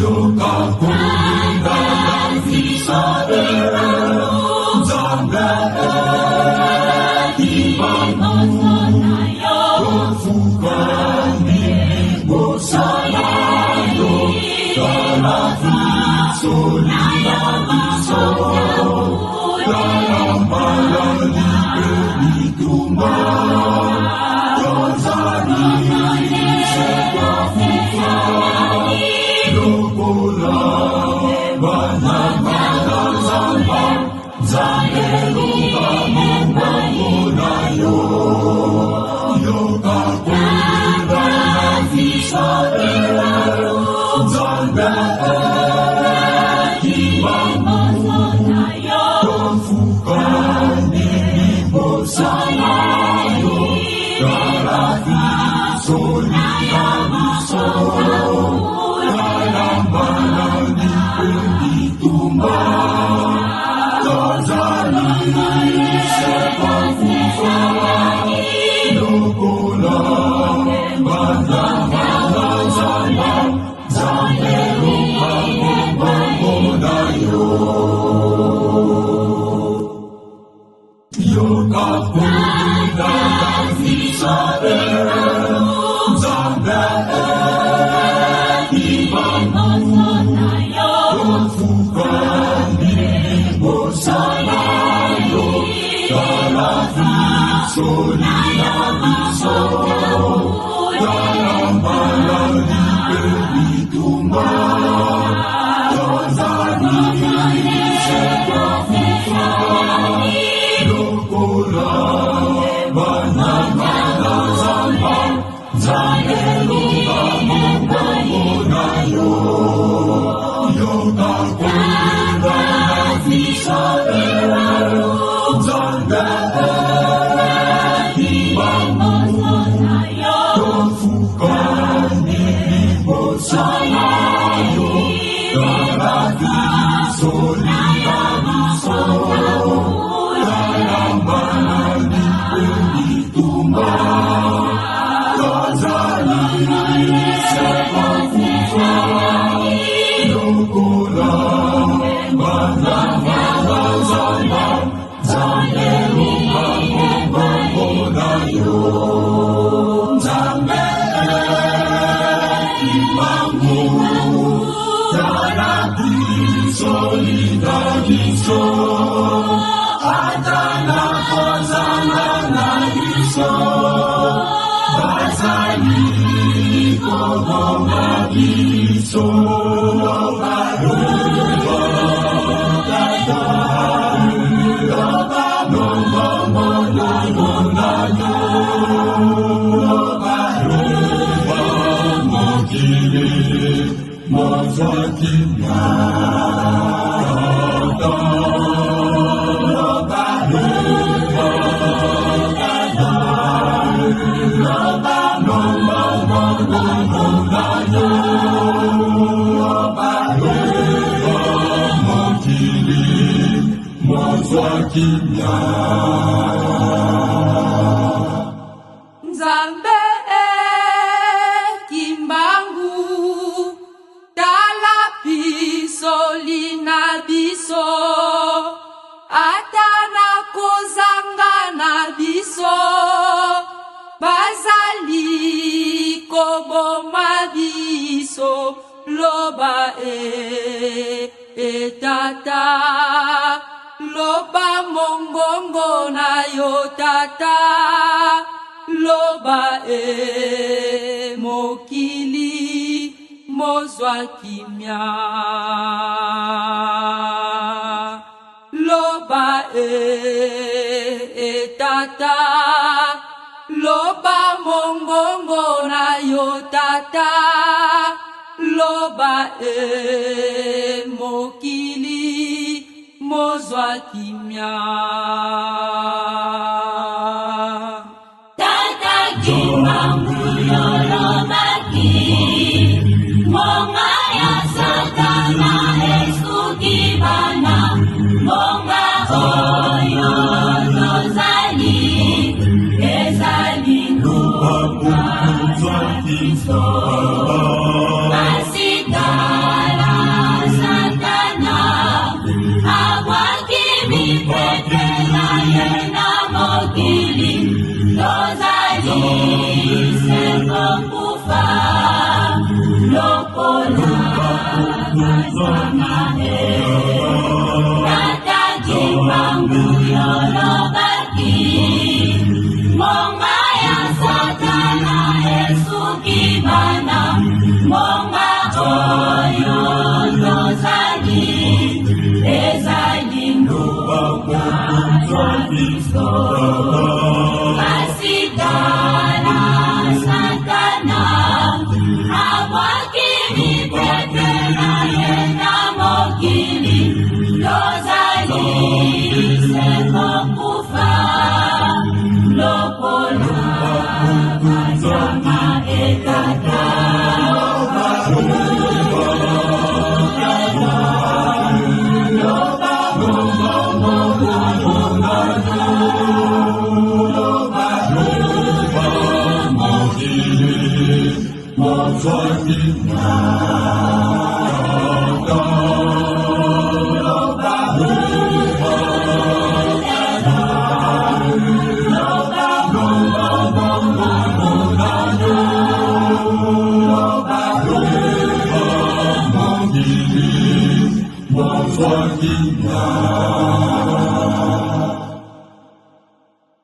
Yoka, kolela, biso, zambe, kofuka, biso, biso, Nzambe kimbangu tala biso lina biso atana kozanga na biso bazali koboma biso loba tata loba mongongo na yo tata loba mokili mozwa kimia loba tata loba mongongo na yo tata loba mokili mozwa mozwa kimya. Tata kimambu yorobaki, monga ya satana esukibana, monga oyo tozali, ezali nguka biso. Masikala satana, abwaki mipetela yena mokili, tozali seko kufa, lokola basamae. Tata kimambu yorobaki, monga ya satana esukibana, monga oyo tozali, ezali nguka biso. Masikala satana, abwaki mipetela yena mokili, tozali seko kufa, lokola basamae. Tata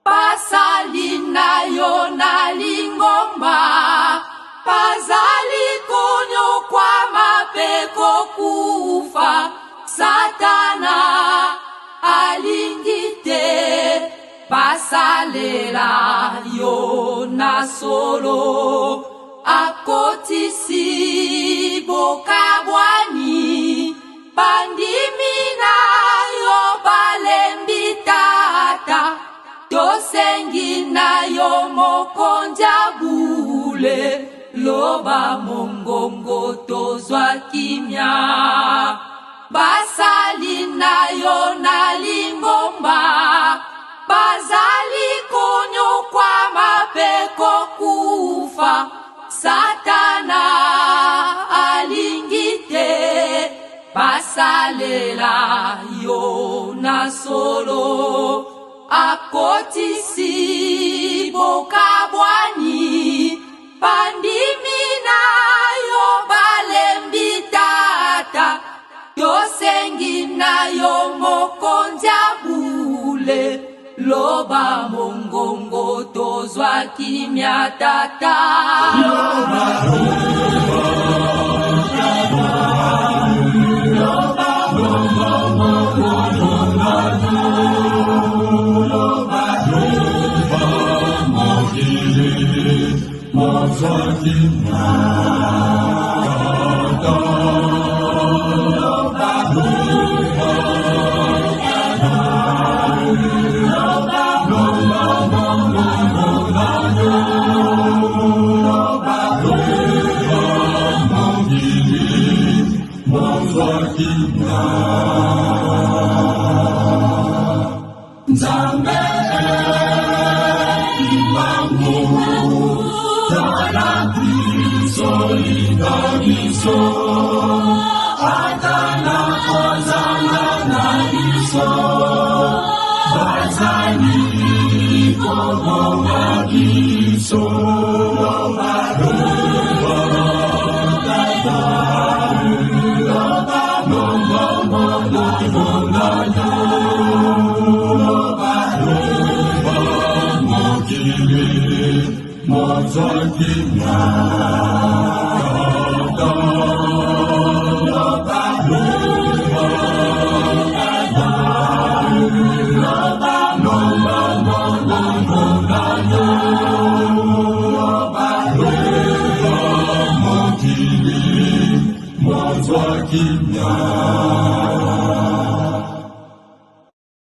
Pasali nayo nalingomba, pazali kunyukwa mapeko kufa. Satana alingite, pasalela yo na solo, akotisi bokabwani, bandimi nayo balembi tata, tosengi nayo mokonja bule, loba mongongo tozwa kimya. Basali nayo nalingomba, bazali kunyukwa mapeko kufa. Satana alingite, pasalela yo na solo, akotisi bokabwani, bandimi nayo balembi tata, tosengi nayo mokonja bule, loba mongongo tozwa kimya tata. Nzambe iwangu, tola biso liganiso, atana kozala na biso, bazali komonga biso, loba loba tata, loba loba loba loba loba loba mokili mozwa kimya.